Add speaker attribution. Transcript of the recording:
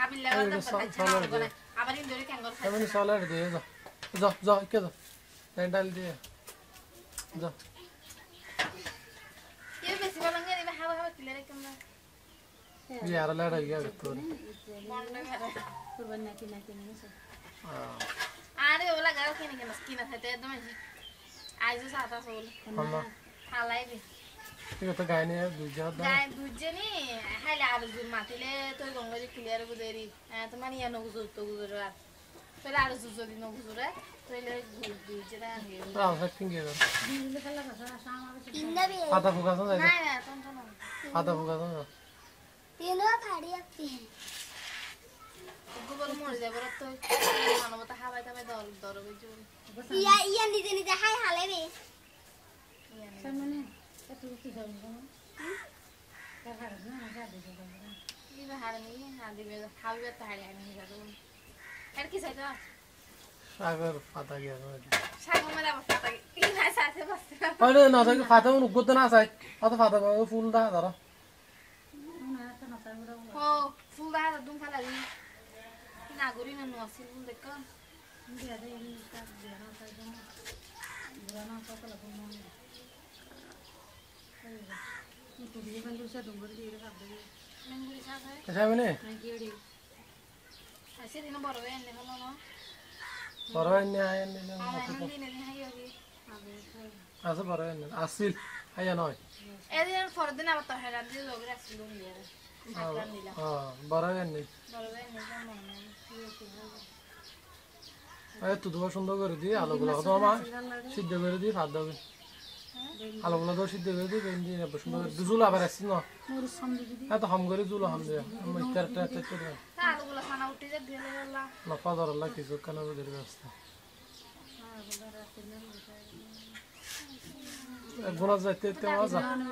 Speaker 1: আবিল লাগাতে পারছে আবার ইন্দুরি ক্যাঙ্গর খায়
Speaker 2: আমি সলার দিয়ে যাও যাও কে যাও ডাল দিয়ে যাও
Speaker 1: ये बेसी वाला नहीं है हावा हावा क्लियर है कैमरा
Speaker 2: यार लड़ा गया तो
Speaker 1: बॉन्ड में
Speaker 3: कुर्बान ना की नहीं सर
Speaker 1: अरे वाला गाल के नहीं स्किन है तो एकदम आज जो साता सोल
Speaker 2: अल्लाह
Speaker 1: हालाई भी
Speaker 2: ये तो गाय ने दूजा दा
Speaker 1: गाय दूजे नहीं हाले आलू जुर मातिले तो गंगा जी क्लियर बुदेरी तो मानी या नो गुजर तो गुजर पहले आलू जुर दिन नो गुजर है तो ले दूजे दा है
Speaker 2: राव सेटिंग के
Speaker 3: दिन ले कल का शाम आवे
Speaker 4: इंदा भी
Speaker 2: आधा फुका सा
Speaker 1: नहीं नहीं तो
Speaker 2: आधा फुका सा
Speaker 4: तीनों फाड़ी आती है
Speaker 1: गोबर मोड़ दे बरत तो मानवता हावा तबे दर बेजो
Speaker 4: या निजे निजे हाय हाले बे
Speaker 3: सब मैंने तू की जाऊं का घर ना जा दे
Speaker 1: ये हार नहीं है हादी में हावी तो हाड़ी नहीं जातो यार किस है तो
Speaker 2: सागर फाता गया
Speaker 1: सागर में अब फाता की ना साथे बस
Speaker 2: अरे ना सके फाता में गुद ना साय अत फाता में फूल दा जरा
Speaker 3: ना तो ना सामरा
Speaker 1: हो फूल दा दुम खाला दी ना गुरी ना नोसी फूल देख
Speaker 3: दे दे ये का देना था जो बुराना तो कल को मन तो ये बंदू से डूंगर दी रे सब दे
Speaker 1: मंगुरी सा है
Speaker 2: कैसा मैंने
Speaker 3: मैं केड़ी
Speaker 1: ऐसे दिन बरवे ने हलो ना
Speaker 2: परवान्य आया ने
Speaker 1: हिंदी ने है योगी
Speaker 2: असं परवान्य असिल आया नय
Speaker 1: ए दिन फरदिन अब तो है रात लोग रस लूं ये साकरा नीला
Speaker 2: हां परवान्य
Speaker 1: बरवे ने मन
Speaker 2: আরে তো দুবার সুন্দর করে দি আলোগুলো তো আমার সিদ্ধ করে দি ভাত দেবে আলোগুলো তো সিদ্ধ করে দি বেঞ্জি না সুন্দর করে দুজুল আবার আসছে না
Speaker 3: मोर समझ दी
Speaker 2: হ্যাঁ তো হাম করে জুল হাম দে আমি চারটা চারটা করে
Speaker 1: তার গুলো খানা উঠে যা দিয়ে আল্লাহ
Speaker 2: না ফাদার আল্লাহ কিছু কেন ওদের ব্যবস্থা
Speaker 3: हां बोला रात में
Speaker 2: গুণা যাইতে তে মজা
Speaker 3: ना